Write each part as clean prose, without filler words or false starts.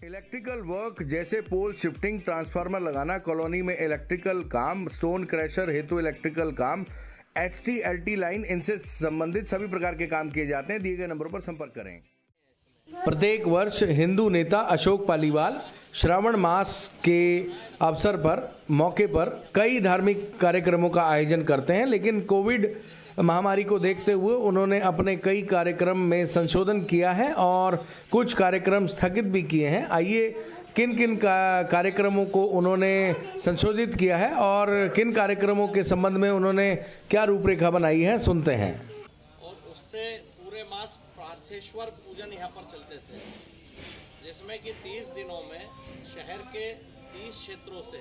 Electrical work जैसे पोल shifting, transformer लगाना, colony में इलेक्ट्रिकल काम, स्टोन क्रैशर हेतु इलेक्ट्रिकल काम, एचटी लाइन, इनसे संबंधित सभी प्रकार के काम किए जाते हैं। दिए गए नंबरों पर संपर्क करें। प्रत्येक वर्ष हिंदू नेता अशोक पालीवाल श्रावण मास के अवसर पर मौके पर कई धार्मिक कार्यक्रमों का आयोजन करते हैं, लेकिन कोविड महामारी को देखते हुए उन्होंने अपने कई कार्यक्रम में संशोधन किया है और कुछ कार्यक्रम स्थगित भी किए हैं। आइए किन किन कार्यक्रमों को उन्होंने संशोधित किया है और किन कार्यक्रमों के संबंध में उन्होंने क्या रूपरेखा बनाई है, सुनते हैं। और उससे पूरे मास पार्थेश्वर पूजन यहाँ पर चलते थे, जिसमें कि 30 दिनों में शहर के 30 क्षेत्रों से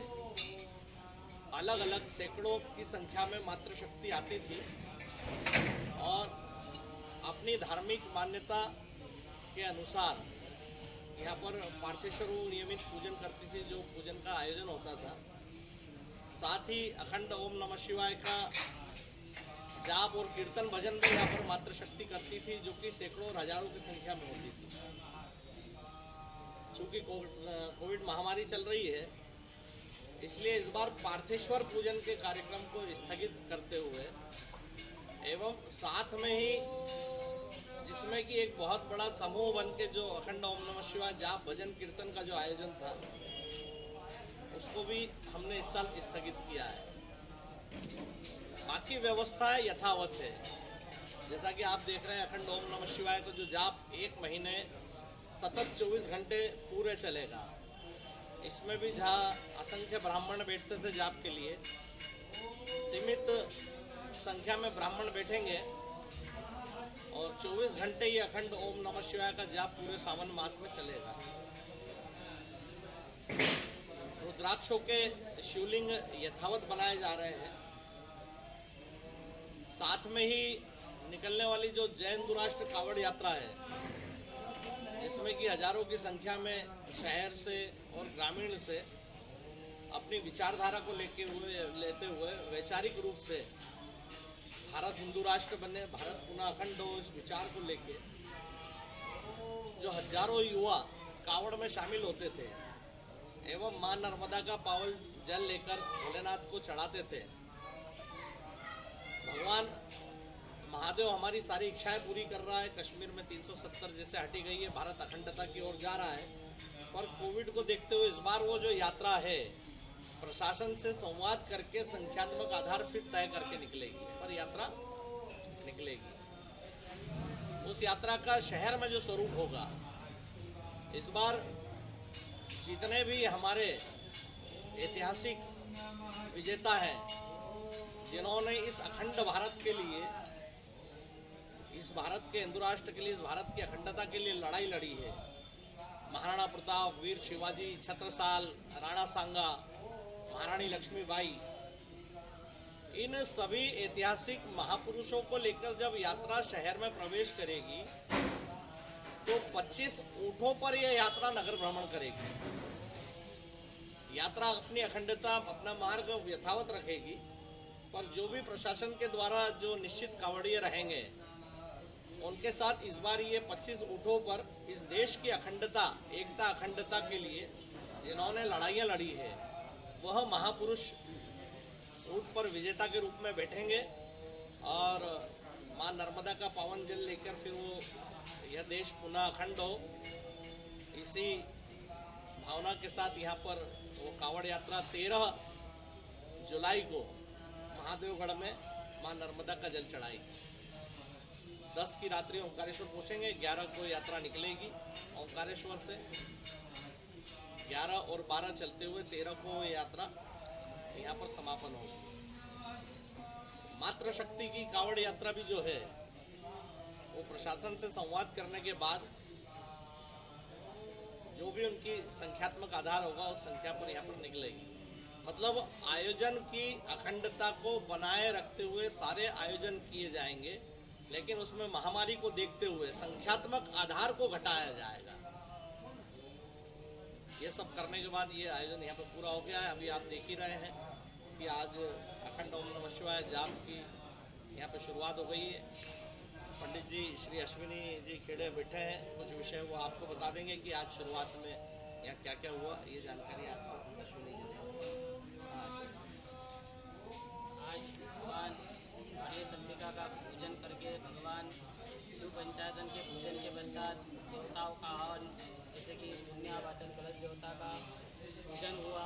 अलग अलग सैकड़ों की संख्या में मातृशक्ति आती थी और अपनी धार्मिक मान्यता के अनुसार यहाँ पर पार्थेश्वर नियमित पूजन करती थी, जो पूजन का आयोजन होता था। साथ ही अखंड ओम नमः शिवाय का जाप और कीर्तन भजन भी यहाँ पर मातृशक्ति करती थी, जो कि सैकड़ों और हजारों की संख्या में होती थी। चूंकि कोविड महामारी चल रही है, इसलिए इस बार पार्थेश्वर पूजन के कार्यक्रम को स्थगित करते हुए एवं साथ में ही जिसमें कि एक बहुत बड़ा समूह बन के जो अखंड ओम नमः शिवाय जाप भजन कीर्तन का जो आयोजन था, उसको भी हमने इस साल स्थगित किया है। बाकी व्यवस्थाएं यथावत है। जैसा कि आप देख रहे हैं, अखंड ओम नमः शिवाय का जो जाप 1 महीने सतत 24 घंटे पूरे चलेगा। इसमें भी जहाँ असंख्य ब्राह्मण बैठते थे जाप के लिए, सीमित संख्या में ब्राह्मण बैठेंगे और 24 घंटे ये अखंड ओम नमः शिवाय का जाप पूरे सावन मास में चलेगा। रुद्राक्षों के शिवलिंग यथावत बनाए जा रहे हैं। साथ में ही निकलने वाली जो जैन दुराष्ट्र कावड़ यात्रा है, जिसमें कि हजारों की संख्या में शहर से और ग्रामीण से अपनी विचारधारा को लेते हुए वैचारिक रूप से भारत हिंदू राष्ट्र बने, भारत पुनः अखंड हो, इस विचार को लेके जो हजारों युवा कावड़ में शामिल होते थे एवं मां नर्मदा का पावन जल लेकर भोलेनाथ को चढ़ाते थे। भगवान महादेव हमारी सारी इच्छाएं पूरी कर रहा है। कश्मीर में 370 जैसे हटी गई है, भारत अखंडता की ओर जा रहा है। पर कोविड को देखते हुए इस बार वो जो यात्रा है, प्रशासन से संवाद करके संख्यात्मक आधार फिर तय करके निकलेगी, पर यात्रा निकलेगी। उस यात्रा का शहर में जो स्वरूप होगा, इस बार जितने भी हमारे ऐतिहासिक विजेता हैं, जिन्होंने इस अखंड भारत के लिए, इस भारत के हिंदू राष्ट्र के लिए, इस भारत की अखंडता के लिए लड़ाई लड़ी है, महाराणा प्रताप, वीर शिवाजी, छत्रसाल, राणा सांगा, महारानी लक्ष्मीबाई, इन सभी ऐतिहासिक महापुरुषों को लेकर जब यात्रा शहर में प्रवेश करेगी तो 25 ऊंटों पर यह यात्रा नगर भ्रमण करेगी। यात्रा अपनी अखंडता, अपना मार्ग यथावत रखेगी, पर जो भी प्रशासन के द्वारा जो निश्चित कावड़िए रहेंगे, उनके साथ इस बार ये 25 ऊंटों पर इस देश की अखंडता, एकता, अखंडता के लिए जिन्होंने लड़ाइयाँ लड़ी है, वह महापुरुष ऊंट पर विजेता के रूप में बैठेंगे और मां नर्मदा का पावन जल लेकर फिर वो यह देश पुनः अखंड हो, इसी भावना के साथ यहाँ पर वो कावड़ यात्रा 13 जुलाई को महादेवगढ़ में मां नर्मदा का जल चढ़ाएगी। 10 की रात्रि ओंकारेश्वर पहुंचेंगे, 11 को यात्रा निकलेगी ओंकारेश्वर से, 11 और 12 चलते हुए 13 को यात्रा यहाँ पर समापन होगी। मातृशक्ति की कावड़ यात्रा भी जो है, वो प्रशासन से संवाद करने के बाद जो भी उनकी संख्यात्मक आधार होगा, उस संख्या पर यहाँ पर निकलेगी। मतलब आयोजन की अखंडता को बनाए रखते हुए सारे आयोजन किए जाएंगे, लेकिन उसमें महामारी को देखते हुए संख्यात्मक आधार को घटाया जाएगा। ये सब करने के बाद ये आयोजन यहाँ पर पूरा हो गया है। अभी आप देख ही रहे हैं कि आज अखंड ओम नमः शिवाय जाप की यहाँ पे शुरुआत हो गई है। पंडित जी श्री अश्विनी जी खेड़े बैठे हैं, कुछ विषय वो आपको बता देंगे कि आज शुरुआत में यहाँ क्या क्या हुआ ये जानकारी आप अश्विनी जी दें। आज भगवान गणेश अंबिका का पूजन करके भगवान शिव पंचायतन के पूजन के पश्चात देवताओं का हवन जैसे कि पुण्यावाचन कलश देवता का पूजन हुआ।